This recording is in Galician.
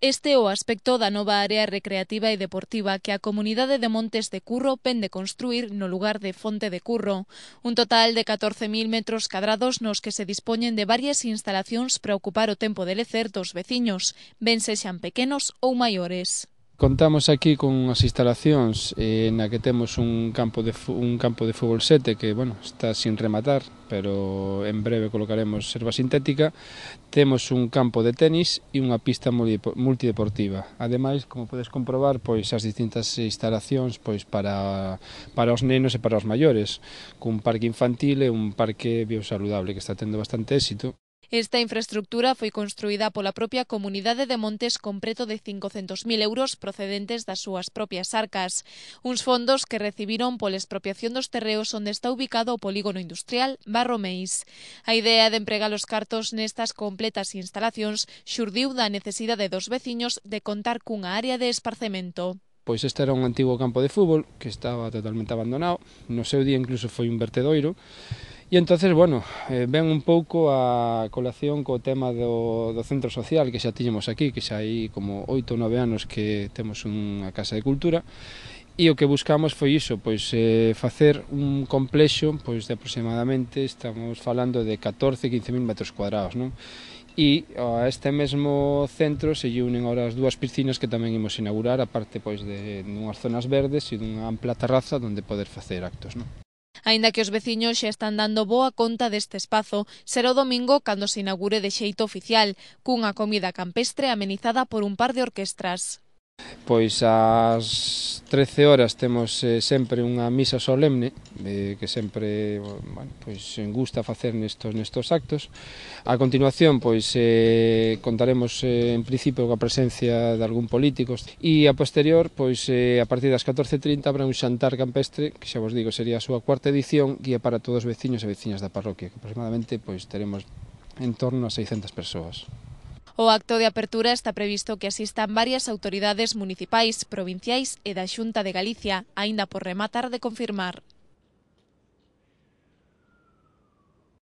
Este é o aspecto da nova área recreativa e deportiva que a comunidade de Montes de Curro pende construir no lugar de Fonte de Curro. Un total de 14.000 metros cadrados nos que se dispoñen de varias instalacións para ocupar o tempo de lecer dos veciños, ben sexan pequenos ou maiores. Contamos aquí con as instalacións na que temos un campo de fútbol 7 que, bueno, está sin rematar, pero en breve colocaremos serva sintética. Temos un campo de tenis e unha pista multideportiva. Ademais, como podes comprobar, pois as distintas instalacións pois para os nenos e para os maiores, cun parque infantil e un parque biosaludable que está tendo bastante éxito. Esta infraestructura foi construída pola propia comunidade de Montes con preto de 500.000 euros procedentes das súas propias arcas. Uns fondos que recibiron pola expropiación dos terreos onde está ubicado o polígono industrial Barro Meis. A idea de empregar os cartos nestas completas instalacións xurdiu da necesidade dos veciños de contar cunha área de esparcemento. Pois este era un antigo campo de fútbol que estaba totalmente abandonado, no seu día incluso foi un vertedoiro, e entonces, bueno, ven un pouco a colación co tema do centro social que xa tiñemos aquí, que xa hai como 8 ou 9 anos que temos unha casa de cultura, e o que buscamos foi iso, pois facer un complexo pois de aproximadamente, estamos falando de 14-15.000 metros cuadrados, non? E a este mesmo centro se lle unen ahora as dúas piscinas que tamén imos inaugurar, aparte pois de unhas zonas verdes e dunha ampla terraza onde poder facer actos, non? Aínda que os veciños xa están dando boa conta deste espazo, será o domingo cando se inaugure de xeito oficial, cunha comida campestre amenizada por un par de orquestras. Pois ás 13 horas temos sempre unha misa solemne que sempre, bueno, pois gusta facer nestos actos. A continuación pois contaremos en principio coa presencia de algún político e a posterior pois a partir das 14:30 habrá un xantar campestre que xa vos digo sería a súa cuarta edición e é para todos os veciños e veciñas da parroquia, que aproximadamente pois teremos en torno a 600 persoas. O acto de apertura está previsto que asistan varias autoridades municipais, provinciais e da Xunta de Galicia, aínda por rematar de confirmar.